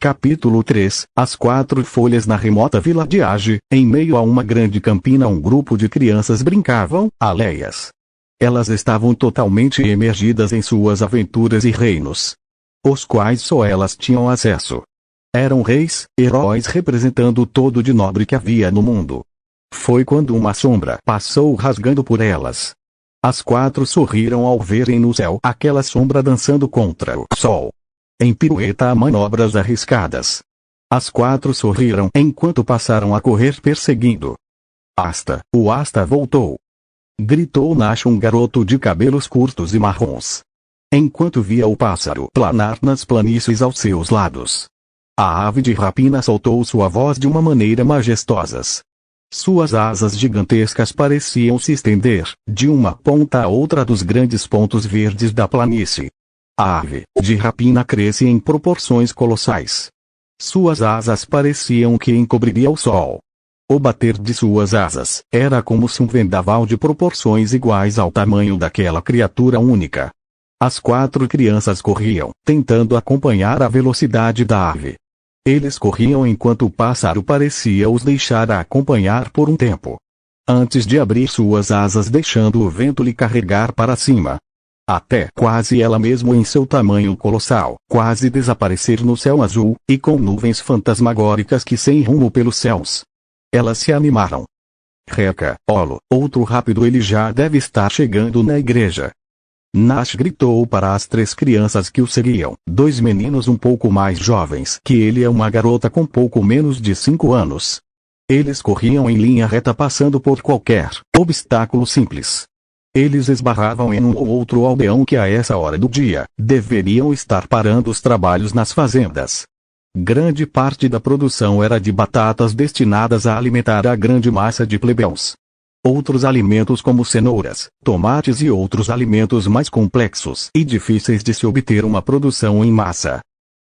Capítulo 3 As 4 folhas na remota vila de Age. Em meio a uma grande campina, um grupo de crianças brincavam, aleias. Elas estavam totalmente imergidas em suas aventuras e reinos, os quais só elas tinham acesso. Eram reis, heróis representando todo de nobre que havia no mundo. Foi quando uma sombra passou rasgando por elas. As 4 sorriram ao verem no céu aquela sombra dançando contra o sol, em pirueta a manobras arriscadas. As 4 sorriram enquanto passaram a correr perseguindo. Asta, o Asta voltou! Gritou Nash, um garoto de cabelos curtos e marrons, enquanto via o pássaro planar nas planícies aos seus lados. A ave de rapina soltou sua voz de uma maneira majestosa. Suas asas gigantescas pareciam se estender, de uma ponta a outra dos grandes pontos verdes da planície. A ave de rapina cresce em proporções colossais. Suas asas pareciam que encobriria o sol. O bater de suas asas era como se um vendaval de proporções iguais ao tamanho daquela criatura única. As 4 crianças corriam, tentando acompanhar a velocidade da ave. Eles corriam enquanto o pássaro parecia os deixar a acompanhar por um tempo, antes de abrir suas asas, deixando o vento lhe carregar para cima, até quase ela mesmo em seu tamanho colossal, quase desaparecer no céu azul, e com nuvens fantasmagóricas que sem rumo pelos céus. Elas se animaram. Reca, Olo, outro rápido, ele já deve estar chegando na igreja. Nash gritou para as 3 crianças que o seguiam, 2 meninos um pouco mais jovens que ele e uma garota com pouco menos de 5 anos. Eles corriam em linha reta, passando por qualquer obstáculo simples. Eles esbarravam em um ou outro aldeão que a essa hora do dia deveriam estar parando os trabalhos nas fazendas. Grande parte da produção era de batatas destinadas a alimentar a grande massa de plebeus. Outros alimentos como cenouras, tomates e outros alimentos mais complexos e difíceis de se obter uma produção em massa.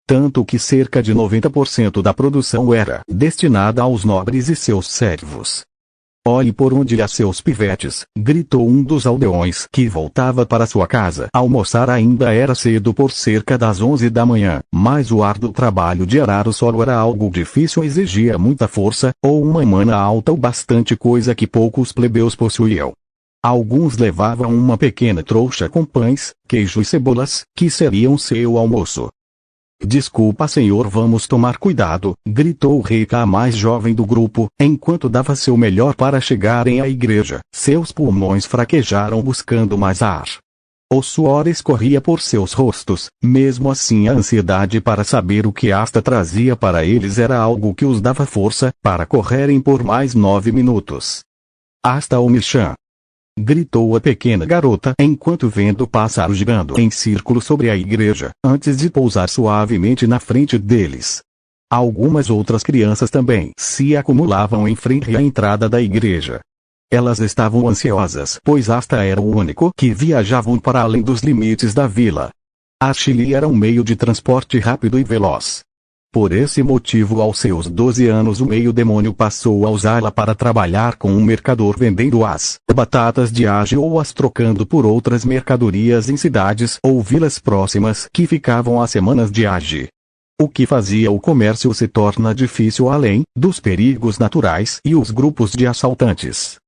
Tanto que cerca de 90% da produção era destinada aos nobres e seus servos. Olhe por onde há seus pivetes, gritou um dos aldeões que voltava para sua casa. Almoçar ainda era cedo por cerca das 11 da manhã, mas o árduo trabalho de arar o solo era algo difícil, exigia muita força, ou uma mana alta o bastante, coisa que poucos plebeus possuíam. Alguns levavam uma pequena trouxa com pães, queijo e cebolas, que seriam seu almoço. Desculpa, senhor, vamos tomar cuidado, gritou o rei, a mais jovem do grupo, enquanto dava seu melhor para chegarem à igreja. Seus pulmões fraquejaram buscando mais ar. O suor escorria por seus rostos, mesmo assim a ansiedade para saber o que Asta trazia para eles era algo que os dava força para correrem por mais 9 minutos. Asta ou Michan! Gritou a pequena garota enquanto vendo o pássaro girando em círculo sobre a igreja, antes de pousar suavemente na frente deles. Algumas outras crianças também se acumulavam em frente à entrada da igreja. Elas estavam ansiosas, pois Asta era o único que viajavam para além dos limites da vila. A Chile era um meio de transporte rápido e veloz. Por esse motivo, aos seus 12 anos, o meio-demônio passou a usá-la para trabalhar com um mercador, vendendo as batatas de Age ou as trocando por outras mercadorias em cidades ou vilas próximas que ficavam a semanas de Age. O que fazia o comércio se torna difícil além dos perigos naturais e os grupos de assaltantes.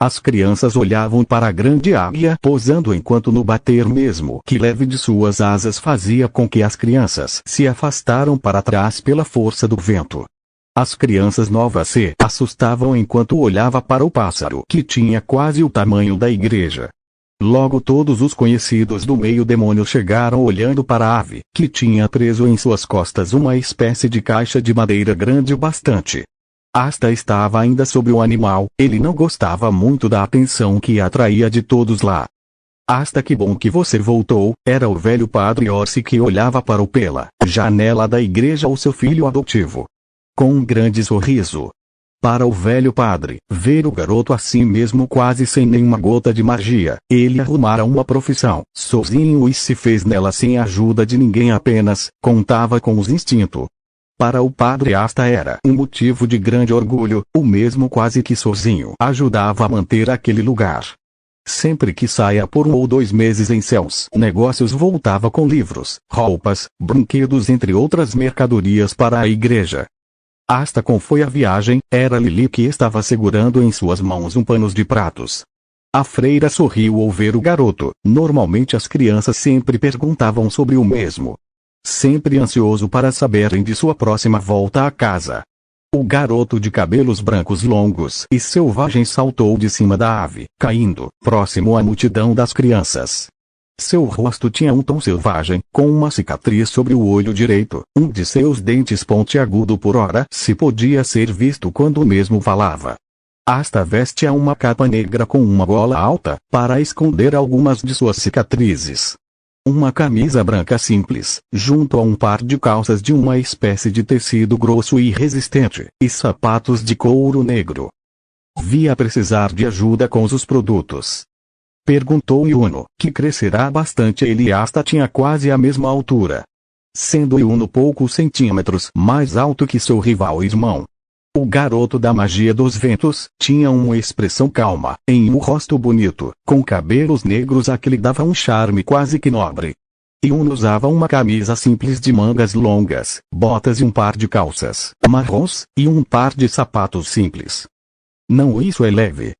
As crianças olhavam para a grande águia posando enquanto no bater mesmo que leve de suas asas fazia com que as crianças se afastaram para trás pela força do vento. As crianças novas se assustavam enquanto olhava para o pássaro que tinha quase o tamanho da igreja. Logo todos os conhecidos do meio-demônio chegaram olhando para a ave, que tinha preso em suas costas uma espécie de caixa de madeira grande o bastante. Asta estava ainda sobre o animal, ele não gostava muito da atenção que atraía de todos lá. Asta, que bom que você voltou, era o velho padre Orsi que olhava para o pela janela da igreja o seu filho adotivo, com um grande sorriso. Para o velho padre, ver o garoto assim mesmo quase sem nenhuma gota de magia, ele arrumara uma profissão sozinho e se fez nela sem a ajuda de ninguém, apenas contava com os instintos. Para o padre Asta era um motivo de grande orgulho, o mesmo quase que sozinho ajudava a manter aquele lugar. Sempre que saia por 1 ou 2 meses em seus negócios voltava com livros, roupas, brinquedos entre outras mercadorias para a igreja. Hasta como foi a viagem, era Lili que estava segurando em suas mãos um pano de pratos. A freira sorriu ao ver o garoto. Normalmente as crianças sempre perguntavam sobre o mesmo. Sempre ansioso para saberem de sua próxima volta à casa. O garoto de cabelos brancos longos e selvagens saltou de cima da ave, caindo, próximo à multidão das crianças. Seu rosto tinha um tom selvagem, com uma cicatriz sobre o olho direito, um de seus dentes pontiagudo por ora se podia ser visto quando mesmo falava. Hasta vestia uma capa negra com uma gola alta, para esconder algumas de suas cicatrizes. Uma camisa branca simples, junto a um par de calças de uma espécie de tecido grosso e resistente, e sapatos de couro negro. Via precisar de ajuda com os produtos. Perguntou Yuno, que crescerá bastante. Ele Hasta tinha quase a mesma altura. Sendo Yuno poucos centímetros mais alto que seu rival irmão. O garoto da magia dos ventos tinha uma expressão calma, em um rosto bonito, com cabelos negros a que lhe dava um charme quase que nobre. Yuno usava uma camisa simples de mangas longas, botas e um par de calças marrons, e um par de sapatos simples. Não, isso é leve.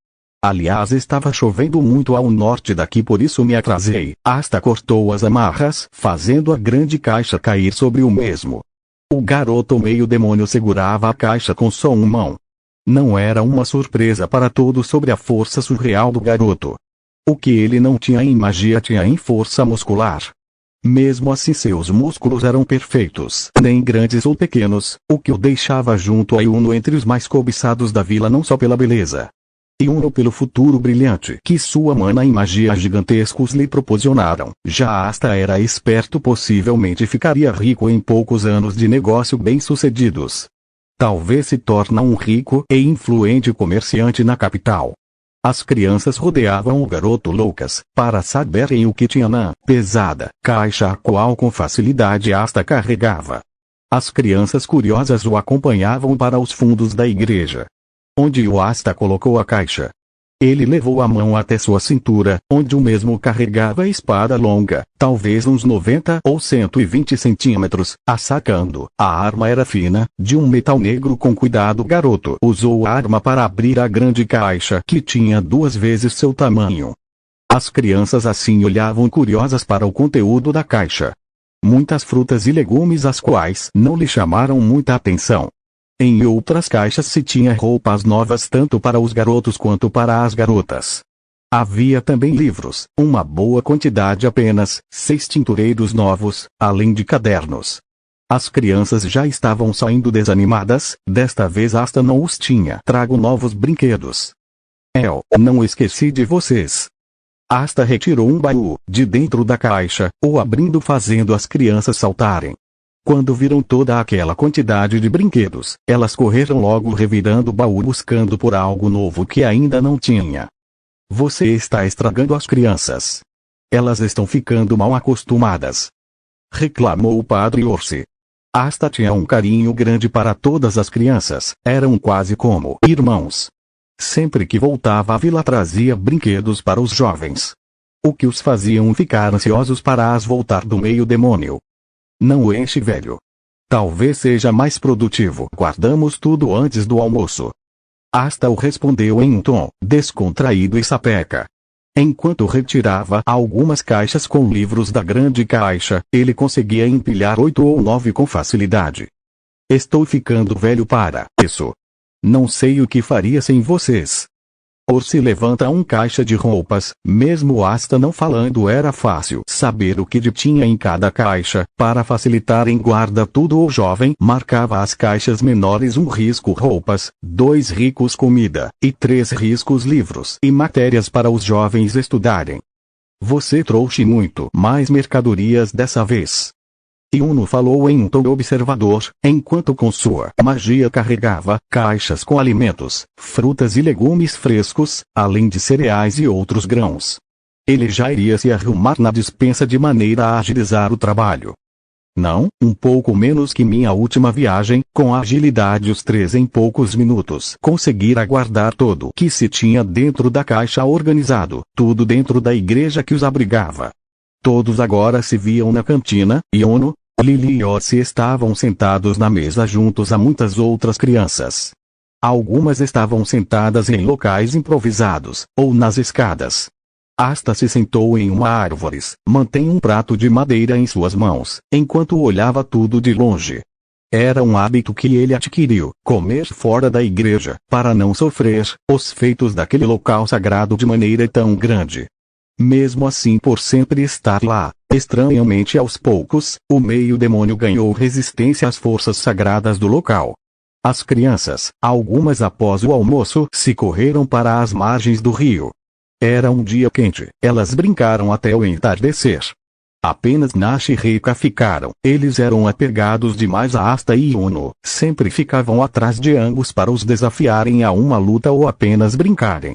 Aliás, estava chovendo muito ao norte daqui, por isso me atrasei. Hasta cortou as amarras, fazendo a grande caixa cair sobre o mesmo. O garoto meio demônio segurava a caixa com só uma mão. Não era uma surpresa para todos sobre a força surreal do garoto. O que ele não tinha em magia tinha em força muscular. Mesmo assim seus músculos eram perfeitos, nem grandes ou pequenos, o que o deixava junto a Yuno entre os mais cobiçados da vila, não só pela beleza. Yuno pelo futuro brilhante que sua mana e magia gigantescos lhe proporcionaram. Já Hasta era esperto, possivelmente ficaria rico em poucos anos de negócio bem-sucedidos. Talvez se torne um rico e influente comerciante na capital. As crianças rodeavam o garoto loucas, para saberem o que tinha na pesada caixa a qual com facilidade Hasta carregava. As crianças curiosas o acompanhavam para os fundos da igreja, onde o Hasta colocou a caixa. Ele levou a mão até sua cintura, onde o mesmo carregava a espada longa, talvez uns 90 ou 120 centímetros, sacando. A arma era fina, de um metal negro. Com cuidado o garoto usou a arma para abrir a grande caixa, que tinha 2 vezes seu tamanho. As crianças assim olhavam curiosas para o conteúdo da caixa. Muitas frutas e legumes as quais não lhe chamaram muita atenção. Em outras caixas se tinha roupas novas tanto para os garotos quanto para as garotas. Havia também livros, uma boa quantidade, apenas 6 tintureiros novos, além de cadernos. As crianças já estavam saindo desanimadas, desta vez Hasta não os tinha trago novos brinquedos. Não esqueci de vocês. Hasta retirou um baú de dentro da caixa, o abrindo fazendo as crianças saltarem. Quando viram toda aquela quantidade de brinquedos, elas correram logo revirando o baú buscando por algo novo que ainda não tinha. Você está estragando as crianças. Elas estão ficando mal acostumadas, reclamou o padre Orsi. Hasta tinha um carinho grande para todas as crianças, eram quase como irmãos. Sempre que voltava à vila trazia brinquedos para os jovens, o que os faziam ficar ansiosos para as voltar do meio demônio. Não enche, velho. Talvez seja mais produtivo. Guardamos tudo antes do almoço. Hasta o respondeu em um tom descontraído e sapeca. Enquanto retirava algumas caixas com livros da grande caixa, ele conseguia empilhar 8 ou 9 com facilidade. Estou ficando velho para isso. Não sei o que faria sem vocês. Orsi levanta um caixa de roupas, mesmo Hasta não falando era fácil saber o que tinha em cada caixa. Para facilitar em guarda tudo, o jovem marcava as caixas menores: 1 risco roupas, 2 riscos comida, e 3 riscos livros e matérias para os jovens estudarem. Você trouxe muito mais mercadorias dessa vez. Yuno falou em um tom observador, enquanto com sua magia carregava caixas com alimentos, frutas e legumes frescos, além de cereais e outros grãos. Ele já iria se arrumar na despensa de maneira a agilizar o trabalho. Não, um pouco menos que minha última viagem, com agilidade os três em poucos minutos conseguira guardar tudo que se tinha dentro da caixa organizado, tudo dentro da igreja que os abrigava. Todos agora se viam na cantina, e Ono, Lily e Otzi estavam sentados na mesa juntos a muitas outras crianças. Algumas estavam sentadas em locais improvisados, ou nas escadas. Asta se sentou em uma árvore, mantém um prato de madeira em suas mãos, enquanto olhava tudo de longe. Era um hábito que ele adquiriu, comer fora da igreja, para não sofrer os feitos daquele local sagrado de maneira tão grande. Mesmo assim, por sempre estar lá, estranhamente aos poucos, o meio-demônio ganhou resistência às forças sagradas do local. As crianças, algumas após o almoço, se correram para as margens do rio. Era um dia quente, elas brincaram até o entardecer. Apenas Nash e Reika ficaram, eles eram apegados demais a Asta e Ono, sempre ficavam atrás de ambos para os desafiarem a uma luta ou apenas brincarem.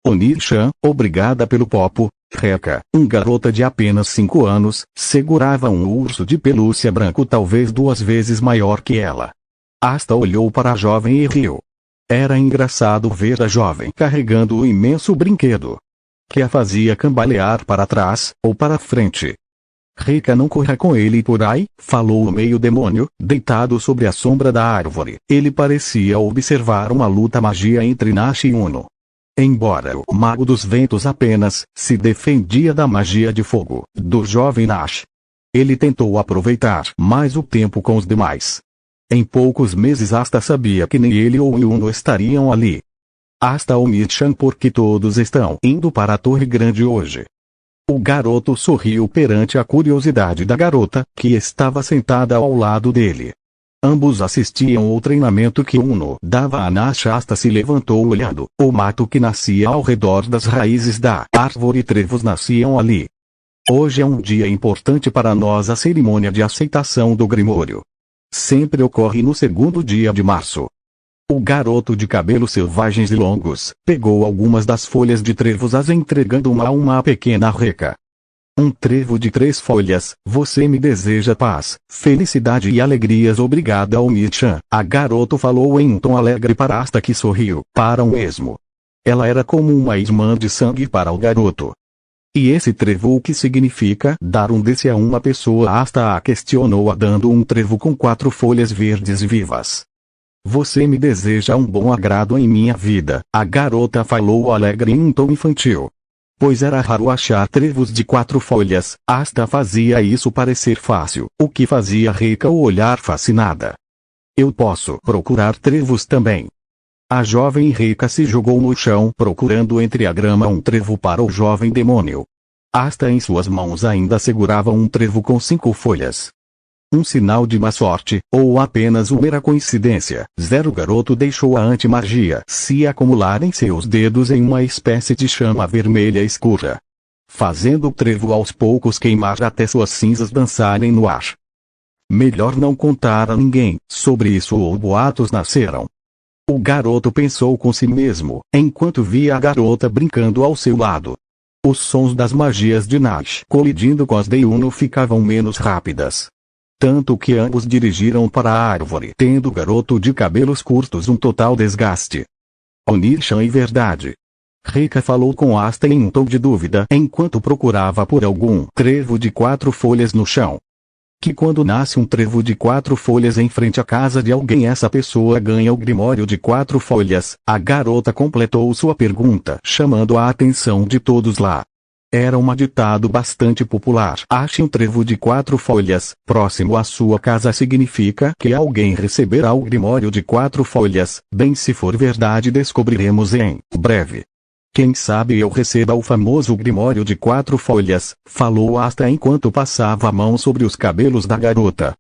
Oni-chan, obrigada pelo popo. Reika, garota de apenas 5 anos, segurava um urso de pelúcia branco talvez 2 vezes maior que ela. Asta olhou para a jovem e riu. Era engraçado ver a jovem carregando o imenso brinquedo, que a fazia cambalear para trás, ou para frente. Reika, não corra com ele por aí, falou o meio-demônio, deitado sobre a sombra da árvore. Ele parecia observar uma luta magia entre Nash e Ono. Embora o mago dos ventos apenas se defendia da magia de fogo do jovem Nash, ele tentou aproveitar mais o tempo com os demais. Em poucos meses Asta sabia que nem ele ou Ono estariam ali. Asta Oni-chan, porque todos estão indo para a Torre Grande hoje. O garoto sorriu perante a curiosidade da garota, que estava sentada ao lado dele. Ambos assistiam ao treinamento que Ono dava a Nash. Asta se levantou olhando o mato que nascia ao redor das raízes da árvore. Trevos nasciam ali. Hoje é um dia importante para nós. A cerimônia de aceitação do Grimório sempre ocorre no 2º dia de março. O garoto de cabelos selvagens e longos pegou algumas das folhas de trevos, as entregando uma a uma à pequena Reika. Um trevo de 3 folhas, você me deseja paz, felicidade e alegrias. Obrigada, Oni-chan. A garota falou em um tom alegre para Asta, que sorriu, para o mesmo. Ela era como uma irmã de sangue para o garoto. E esse trevo, o que significa dar um desse a uma pessoa? Asta a questionou, dando um trevo com 4 folhas verdes vivas. Você me deseja um bom agrado em minha vida, a garota falou alegre em um tom infantil. Pois era raro achar trevos de 4 folhas, Asta fazia isso parecer fácil, o que fazia Reika olhar fascinada. Eu posso procurar trevos também. A jovem Reika se jogou no chão procurando entre a grama um trevo para o jovem demônio. Asta em suas mãos ainda segurava um trevo com 5 folhas. Um sinal de má sorte, ou apenas uma mera coincidência. O garoto deixou a anti-magia se acumular em seus dedos em uma espécie de chama vermelha escura, fazendo o trevo aos poucos queimar até suas cinzas dançarem no ar. Melhor não contar a ninguém sobre isso ou boatos nasceram. O garoto pensou com si mesmo, enquanto via a garota brincando ao seu lado. Os sons das magias de Nash colidindo com as de Ono ficavam menos rápidas. Tanto que ambos dirigiram para a árvore, tendo o garoto de cabelos curtos um total desgaste. Oni-chan, e verdade. Reika falou com Asta em um tom de dúvida enquanto procurava por algum trevo de 4 folhas no chão. Que quando nasce um trevo de 4 folhas em frente à casa de alguém, essa pessoa ganha o grimório de 4 folhas. A garota completou sua pergunta, chamando a atenção de todos lá. Era um ditado bastante popular. Ache um trevo de 4 folhas, próximo à sua casa, significa que alguém receberá o grimório de 4 folhas. Bem, se for verdade, descobriremos em breve. Quem sabe eu receba o famoso grimório de 4 folhas, falou Asta enquanto passava a mão sobre os cabelos da garota.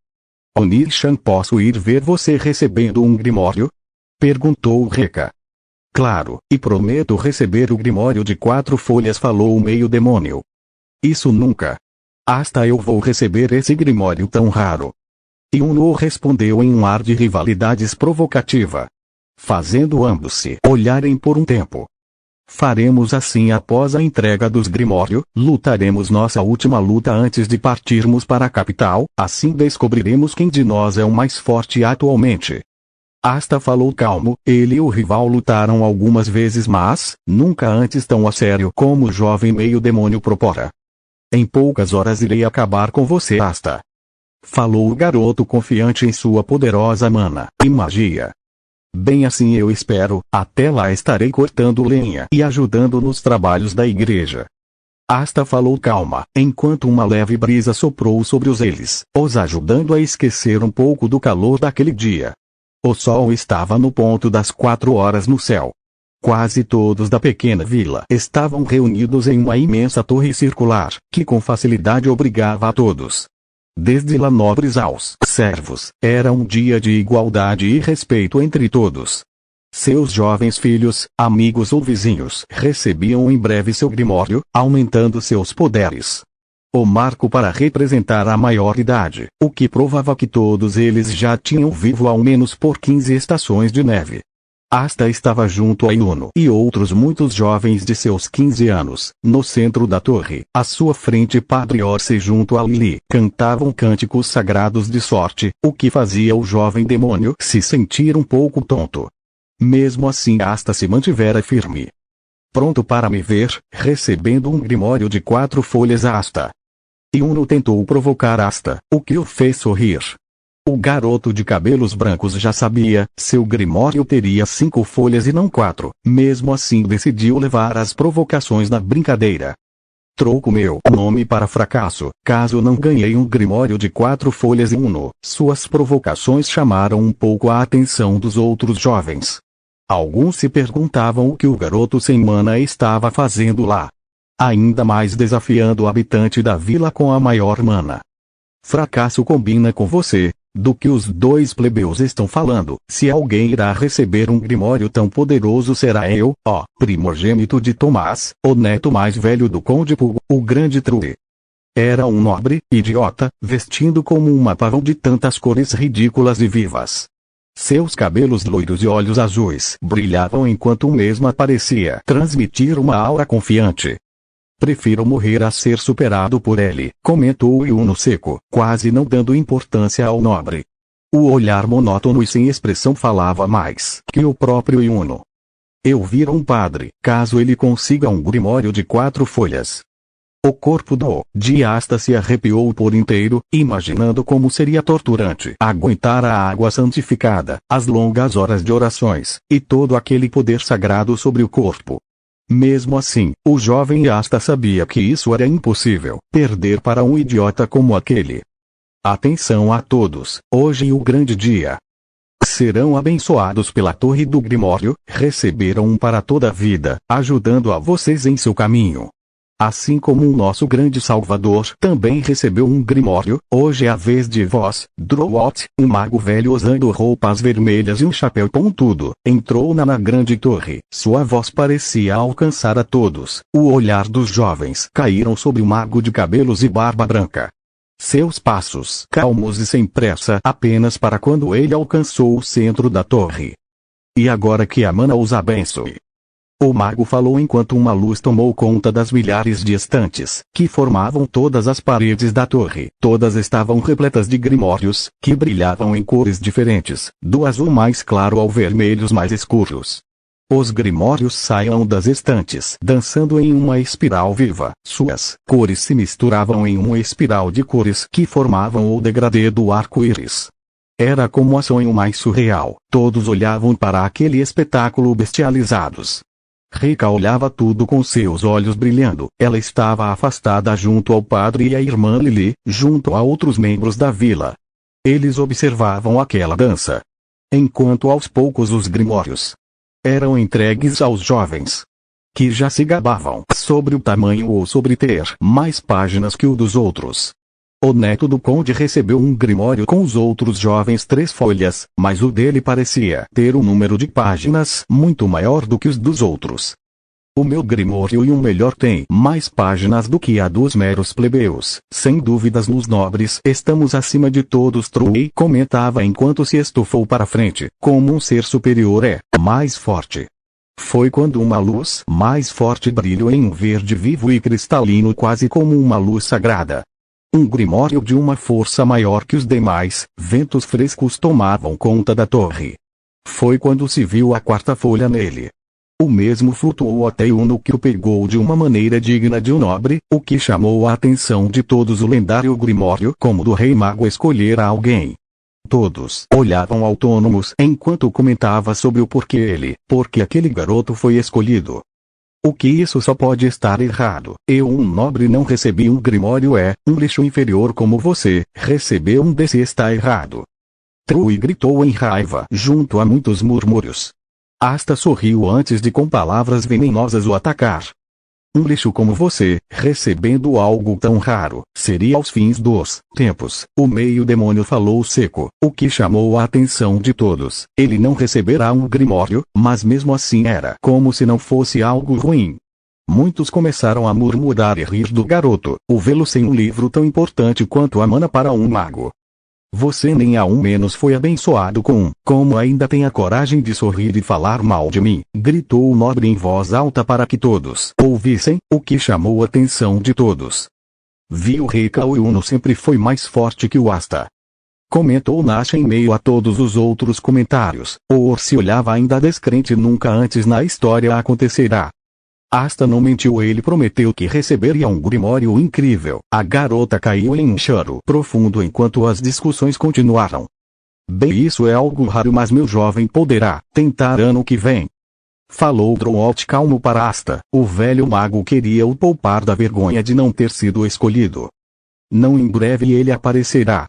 Oni-chan, posso ir ver você recebendo um grimório? Perguntou Reika. Claro, e prometo receber o grimório de 4 folhas, falou o meio-demônio. Isso nunca. Asta, eu vou receber esse grimório tão raro. E Ono respondeu em um ar de rivalidades provocativa, fazendo ambos se olharem por um tempo. Faremos assim após a entrega dos Grimório, lutaremos nossa última luta antes de partirmos para a capital, assim descobriremos quem de nós é o mais forte atualmente. Asta falou calmo, ele e o rival lutaram algumas vezes mas, nunca antes tão a sério como o jovem meio-demônio propora. Em poucas horas irei acabar com você, Asta. Falou o garoto confiante em sua poderosa mana e magia. Bem assim eu espero, até lá estarei cortando lenha e ajudando nos trabalhos da igreja. Asta falou calma, enquanto uma leve brisa soprou sobre eles, os ajudando a esquecer um pouco do calor daquele dia. O sol estava no ponto das 4 horas no céu. Quase todos da pequena vila estavam reunidos em uma imensa torre circular, que com facilidade obrigava a todos, desde lá nobres aos servos, era um dia de igualdade e respeito entre todos. Seus jovens filhos, amigos ou vizinhos recebiam em breve seu grimório, aumentando seus poderes. O marco para representar a maioridade, o que provava que todos eles já tinham vivo ao menos por 15 estações de neve. Asta estava junto a Yuno e outros muitos jovens de seus 15 anos, no centro da torre, à sua frente Padre Orse junto a Lili, cantavam cânticos sagrados de sorte, o que fazia o jovem demônio se sentir um pouco tonto. Mesmo assim Asta se mantivera firme. Pronto para me ver, recebendo um grimório de 4 folhas Asta. Yuno tentou provocar Asta, o que o fez sorrir. O garoto de cabelos brancos já sabia, seu grimório teria 5 folhas e não 4, mesmo assim decidiu levar as provocações na brincadeira. Troco meu nome para fracasso, caso não ganhei um grimório de 4 folhas e Yuno. Suas provocações chamaram um pouco a atenção dos outros jovens. Alguns se perguntavam o que o garoto sem mana estava fazendo lá. Ainda mais desafiando o habitante da vila com a maior mana. Fracasso combina com você. Do que os 2 plebeus estão falando, se alguém irá receber um grimório tão poderoso será eu, ó, primogênito de Tomás, o neto mais velho do Conde Pugo, o grande True. Era um nobre, idiota, vestindo como uma pavão de tantas cores ridículas e vivas. Seus cabelos loiros e olhos azuis brilhavam enquanto mesmo parecia transmitir uma aura confiante. Prefiro morrer a ser superado por ele, comentou Yuno seco, quase não dando importância ao nobre. O olhar monótono e sem expressão falava mais que o próprio Yuno. Eu viro um padre, caso ele consiga um grimório de 4 folhas. O corpo do Asta se arrepiou por inteiro, imaginando como seria torturante aguentar a água santificada, as longas horas de orações, e todo aquele poder sagrado sobre o corpo. Mesmo assim, o jovem Asta sabia que isso era impossível, perder para um idiota como aquele. Atenção a todos, hoje é o grande dia. Serão abençoados pela Torre do Grimório, receberam um para toda a vida, ajudando a vocês em seu caminho. Assim como o nosso grande Salvador também recebeu um grimório, hoje é a vez de vós, Drowot, um mago velho usando roupas vermelhas e um chapéu pontudo, entrou na grande torre. Sua voz parecia alcançar a todos. O olhar dos jovens caíram sobre o mago de cabelos e barba branca. Seus passos calmos e sem pressa apenas para quando ele alcançou o centro da torre. E agora que a mana os abençoe. O mago falou enquanto uma luz tomou conta das milhares de estantes, que formavam todas as paredes da torre. Todas estavam repletas de grimórios, que brilhavam em cores diferentes, do azul mais claro ao vermelhos mais escuros. Os grimórios saíam das estantes, dançando em uma espiral viva. Suas cores se misturavam em uma espiral de cores que formavam o degradê do arco-íris. Era como a sonho mais surreal. Todos olhavam para aquele espetáculo bestializados. Rika olhava tudo com seus olhos brilhando. Ela estava afastada junto ao padre e à irmã Lili, junto a outros membros da vila. Eles observavam aquela dança. Enquanto aos poucos os grimórios eram entregues aos jovens, que já se gabavam sobre o tamanho ou sobre ter mais páginas que o dos outros. O neto do conde recebeu um grimório com os outros jovens 3 folhas, mas o dele parecia ter um número de páginas muito maior do que os dos outros. O meu grimório e o melhor tem mais páginas do que a dos meros plebeus. Sem dúvidas nos nobres estamos acima de todos. Trui comentava enquanto se estufou para frente, como um ser superior é mais forte. Foi quando uma luz mais forte brilhou em um verde vivo e cristalino, quase como uma luz sagrada. Um grimório de uma força maior que os demais, ventos frescos tomavam conta da torre. Foi quando se viu a quarta folha nele. O mesmo flutuou até Yuno, que o pegou de uma maneira digna de um nobre, o que chamou a atenção de todos. O lendário grimório, como do rei mago escolher alguém. Todos olhavam autônomos enquanto comentava sobre o porquê porque aquele garoto foi escolhido. O que isso só pode estar errado? Eu, um nobre, não recebi um grimório. Um lixo inferior como você recebeu um desse. Está errado. Trui gritou em raiva, junto a muitos murmúrios. Asta sorriu antes de com palavras venenosas o atacar. Um lixo como você, recebendo algo tão raro, seria aos fins dos tempos. O meio-demônio falou seco, o que chamou a atenção de todos. Ele não receberá um grimório, mas mesmo assim era como se não fosse algo ruim. Muitos começaram a murmurar e rir do garoto, o vê-lo sem um livro tão importante quanto a mana para um mago. Você nem a um menos foi abençoado com, como ainda tem a coragem de sorrir e falar mal de mim, gritou o nobre em voz alta para que todos ouvissem, o que chamou a atenção de todos. Vi o rei Kauiuno sempre foi mais forte que o Asta. Comentou Nasha em meio a todos os outros comentários. O Orsi olhava ainda descrente. Nunca antes na história acontecerá. Asta não mentiu, ele prometeu que receberia um grimório incrível. A garota caiu em um choro profundo enquanto as discussões continuaram. Bem, isso é algo raro, mas meu jovem poderá tentar ano que vem. Falou Drolt calmo para Asta. O velho mago queria o poupar da vergonha de não ter sido escolhido. Não, em breve ele aparecerá.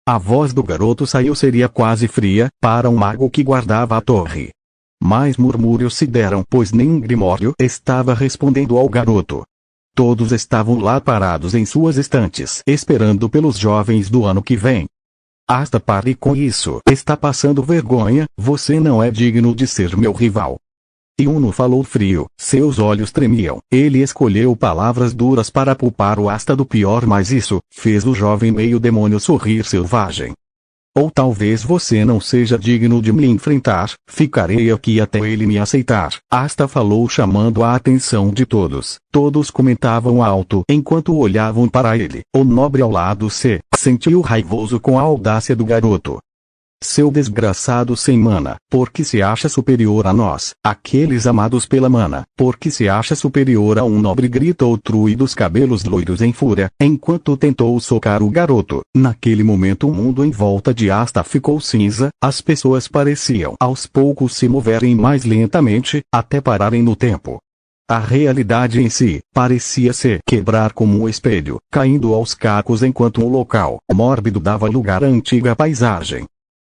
A voz do garoto saiu seria quase fria, para um mago que guardava a torre. Mais murmúrios se deram, pois nenhum grimório estava respondendo ao garoto. Todos estavam lá parados em suas estantes, esperando pelos jovens do ano que vem. Asta, pare com isso. Está passando vergonha, você não é digno de ser meu rival. Yuno falou frio, seus olhos tremiam. Ele escolheu palavras duras para poupar o Asta do pior, mas isso fez o jovem meio-demônio sorrir selvagem. Ou talvez você não seja digno de me enfrentar, ficarei aqui até ele me aceitar. Asta falou, chamando a atenção de todos. Todos comentavam alto enquanto olhavam para ele. O nobre ao lado se sentiu raivoso com a audácia do garoto. Seu desgraçado sem mana, porque se acha superior a nós, aqueles amados pela mana, porque se acha superior a um nobre, gritou Trui dos cabelos loiros em fúria, enquanto tentou socar o garoto. Naquele momento o mundo em volta de Asta ficou cinza, as pessoas pareciam aos poucos se moverem mais lentamente, até pararem no tempo. A realidade em si parecia se quebrar como um espelho, caindo aos cacos enquanto um local mórbido dava lugar à antiga paisagem.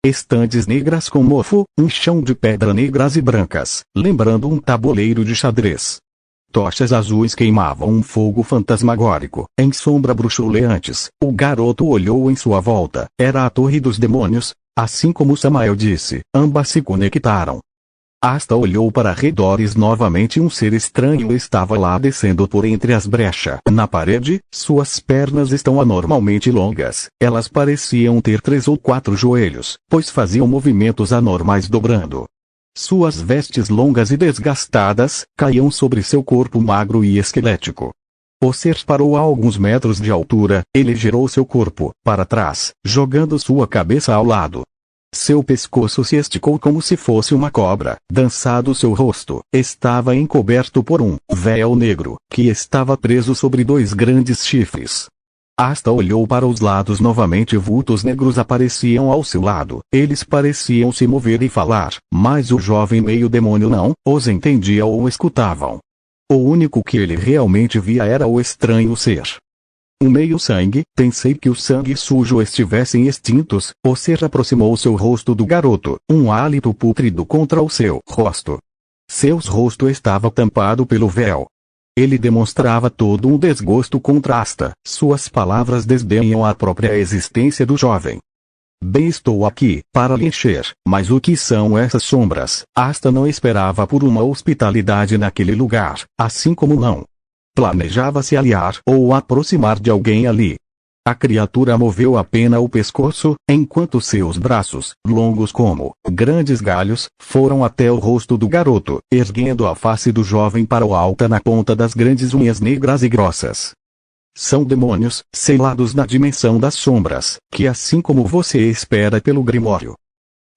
Estantes negras com mofo, um chão de pedra negras e brancas, lembrando um tabuleiro de xadrez. Tochas azuis queimavam um fogo fantasmagórico, em sombra bruxuleantes. O garoto olhou em sua volta, era a Torre dos Demônios, assim como Samael disse, ambas se conectaram. Asta olhou para arredores novamente. Um ser estranho estava lá descendo por entre as brechas na parede. Suas pernas estão anormalmente longas. Elas pareciam ter 3 ou 4 joelhos, pois faziam movimentos anormais dobrando. Suas vestes longas e desgastadas caíam sobre seu corpo magro e esquelético. O ser parou a alguns metros de altura. Ele girou seu corpo para trás, jogando sua cabeça ao lado. Seu pescoço se esticou como se fosse uma cobra. Dançado seu rosto estava encoberto por um véu negro, que estava preso sobre 2 grandes chifres. Asta olhou para os lados novamente. Vultos negros apareciam ao seu lado. Eles pareciam se mover e falar, mas o jovem meio-demônio não os entendia ou escutavam. O único que ele realmente via era o estranho ser. Um meio-sangue, pensei que o sangue sujo estivessem extintos. O ser aproximou seu rosto do garoto, um hálito pútrido contra o seu rosto. Seu rosto estava tampado pelo véu. Ele demonstrava todo um desgosto contra Asta. Suas palavras desdenham a própria existência do jovem. Bem, estou aqui para lhe encher, mas o que são essas sombras? Asta não esperava por uma hospitalidade naquele lugar, assim como não planejava se aliar ou aproximar de alguém ali. A criatura moveu apenas o pescoço, enquanto seus braços, longos como grandes galhos, foram até o rosto do garoto, erguendo a face do jovem para o alto na ponta das grandes unhas negras e grossas. São demônios, selados na dimensão das sombras, que assim como você espera pelo Grimório.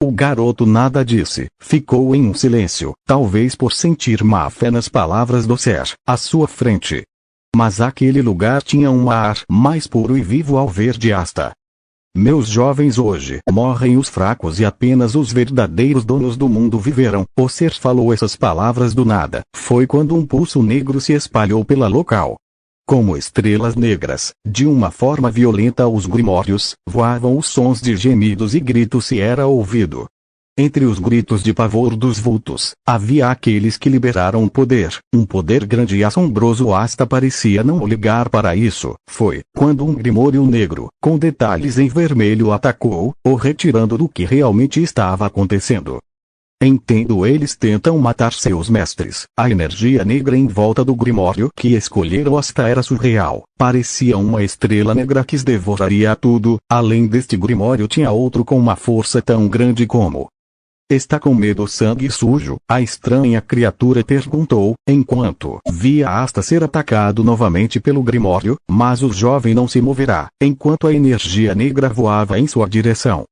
O garoto nada disse, ficou em um silêncio, talvez por sentir má fé nas palavras do ser, à sua frente. Mas aquele lugar tinha um ar mais puro e vivo ao ver de Asta. Meus jovens, hoje morrem os fracos e apenas os verdadeiros donos do mundo viverão. O ser falou essas palavras do nada. Foi quando um pulso negro se espalhou pela local. Como estrelas negras, de uma forma violenta os grimórios, voavam os sons de gemidos e gritos se era ouvido. Entre os gritos de pavor dos vultos, havia aqueles que liberaram um poder grande e assombroso. Asta parecia não ligar para isso. Foi quando um grimório negro, com detalhes em vermelho, atacou, o retirando do que realmente estava acontecendo. Entendo, eles tentam matar seus mestres. A energia negra em volta do grimório que escolheram Asta era surreal. Parecia uma estrela negra que devoraria tudo. Além deste grimório tinha outro com uma força tão grande como... Está com medo? Sangue sujo? A estranha criatura perguntou, enquanto via Asta ser atacado novamente pelo grimório, mas o jovem não se moverá, enquanto a energia negra voava em sua direção.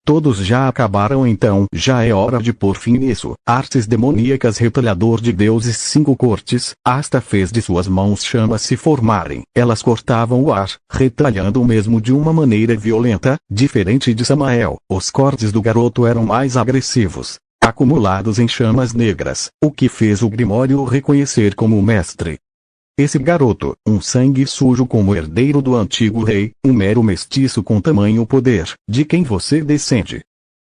Todos já acabaram, então já é hora de pôr fim nisso. Artes demoníacas, retalhador de deuses, 5 cortes. Asta fez de suas mãos chamas se formarem. Elas cortavam o ar, retalhando mesmo de uma maneira violenta, diferente de Samael. Os cortes do garoto eram mais agressivos, acumulados em chamas negras, o que fez o grimório o reconhecer como o mestre. Esse garoto, um sangue sujo como herdeiro do antigo rei, um mero mestiço com tamanho poder, de quem você descende?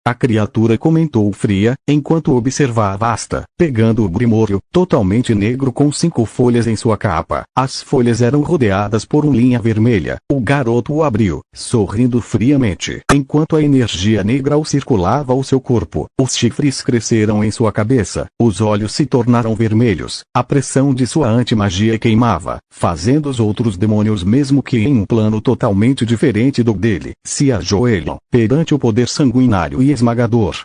A criatura comentou fria, enquanto observava Asta, pegando o grimório, totalmente negro com 5 folhas em sua capa. As folhas eram rodeadas por uma linha vermelha. O garoto o abriu, sorrindo friamente, enquanto a energia negra o circulava o seu corpo. Os chifres cresceram em sua cabeça, os olhos se tornaram vermelhos. A pressão de sua antimagia queimava, fazendo os outros demônios, mesmo que em um plano totalmente diferente do dele, se ajoelham perante o poder sanguinário e esmagador.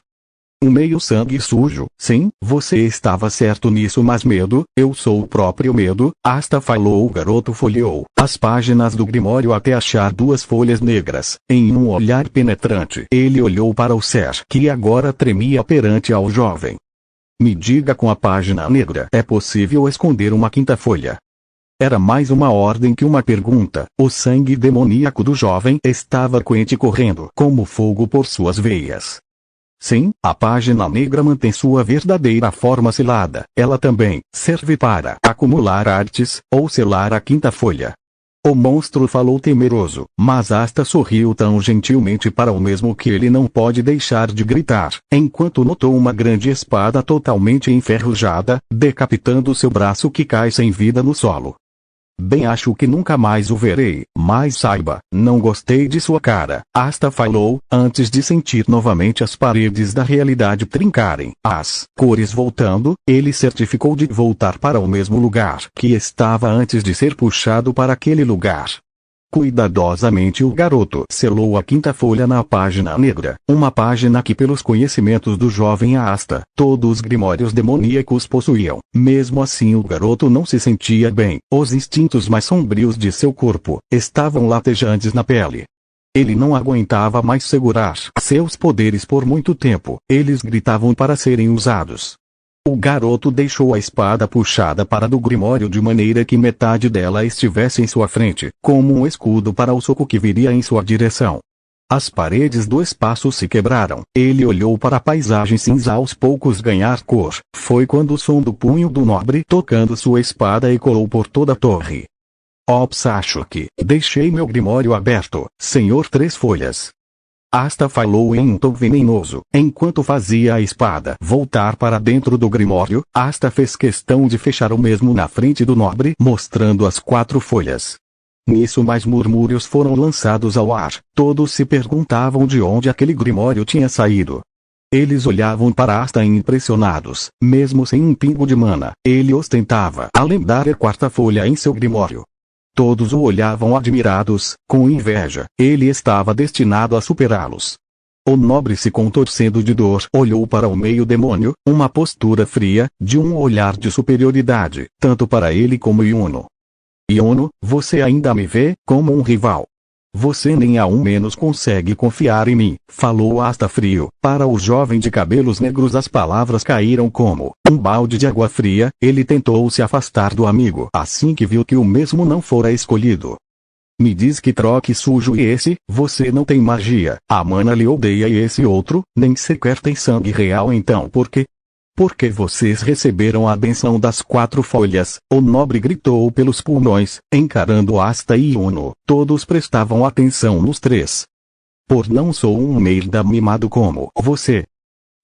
Um meio sangue sujo, sim, você estava certo nisso, mas medo, eu sou o próprio medo. Asta falou. O garoto folheou as páginas do grimório até achar 2 folhas negras. Em um olhar penetrante, ele olhou para o ser que agora tremia perante ao jovem. Me diga, com a página negra é possível esconder uma 5ª folha? Era mais uma ordem que uma pergunta. O sangue demoníaco do jovem estava quente, correndo como fogo por suas veias. Sim, a página negra mantém sua verdadeira forma selada. Ela também serve para acumular artes, ou selar a 5ª folha. O monstro falou temeroso, mas Asta sorriu tão gentilmente para o mesmo que ele não pode deixar de gritar, enquanto notou uma grande espada totalmente enferrujada, decapitando seu braço, que cai sem vida no solo. Bem, acho que nunca mais o verei, mas saiba, não gostei de sua cara. Asta falou, antes de sentir novamente as paredes da realidade trincarem. As cores voltando, ele certificou de voltar para o mesmo lugar que estava antes de ser puxado para aquele lugar. Cuidadosamente o garoto selou a 5ª folha na página negra, uma página que, pelos conhecimentos do jovem Asta, todos os grimórios demoníacos possuíam. Mesmo assim, o garoto não se sentia bem. Os instintos mais sombrios de seu corpo estavam latejantes na pele. Ele não aguentava mais segurar seus poderes por muito tempo. Eles gritavam para serem usados. O garoto deixou a espada puxada para do grimório de maneira que metade dela estivesse em sua frente, como um escudo para o soco que viria em sua direção. As paredes do espaço se quebraram. Ele olhou para a paisagem cinza aos poucos ganhar cor. Foi quando o som do punho do nobre tocando sua espada ecoou por toda a torre. Ops, acho que deixei meu grimório aberto, senhor 3 folhas. Asta falou em um tom venenoso, enquanto fazia a espada voltar para dentro do grimório. Asta fez questão de fechar o mesmo na frente do nobre, mostrando as 4 folhas. Nisso mais murmúrios foram lançados ao ar. Todos se perguntavam de onde aquele grimório tinha saído. Eles olhavam para Asta impressionados. Mesmo sem um pingo de mana, ele ostentava a lendária 4ª folha em seu grimório. Todos o olhavam admirados, com inveja. Ele estava destinado a superá-los. O nobre, se contorcendo de dor, olhou para o meio-demônio, uma postura fria, de um olhar de superioridade, tanto para ele como Yuno. Yuno, você ainda me vê como um rival. Você nem ao menos consegue confiar em mim, falou Asta frio. Para o jovem de cabelos negros as palavras caíram como um balde de água fria. Ele tentou se afastar do amigo assim que viu que o mesmo não fora escolhido. Me diz que troque sujo e esse, você não tem magia, a mana lhe odeia e esse outro, nem sequer tem sangue real então por quê? Porque vocês receberam a benção das 4 folhas, o nobre gritou pelos pulmões, encarando Asta e Yuno. Todos prestavam atenção nos 3. Por não sou um merda mimado como você.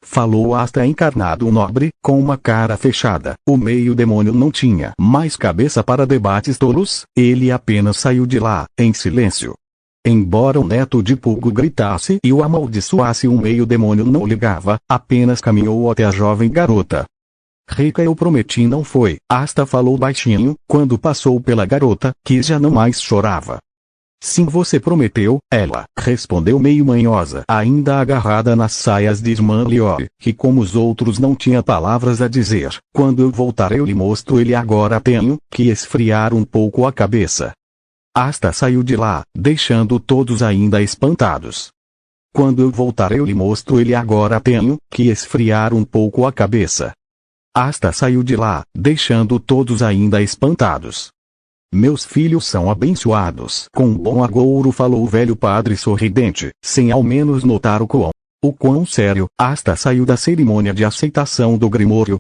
Falou Asta encarnado o nobre, com uma cara fechada. O meio-demônio não tinha mais cabeça para debates tolos, ele apenas saiu de lá, em silêncio. Embora o neto de Pugo gritasse e o amaldiçoasse, o meio-demônio não ligava, apenas caminhou até a jovem garota. Rica, eu prometi, não foi? Asta falou baixinho, quando passou pela garota, que já não mais chorava. Sim, você prometeu, ela respondeu meio manhosa, ainda agarrada nas saias de irmã Liori, que como os outros não tinha palavras a dizer. Quando eu voltar eu lhe mostro ele, agora tenho que esfriar um pouco a cabeça. Asta saiu de lá, deixando todos ainda espantados. Quando eu voltar eu lhe mostro ele, agora tenho que esfriar um pouco a cabeça. Asta saiu de lá, deixando todos ainda espantados. Meus filhos são abençoados. Com bom agouro falou o velho padre sorridente, sem ao menos notar o quão sério. Asta saiu da cerimônia de aceitação do Grimório,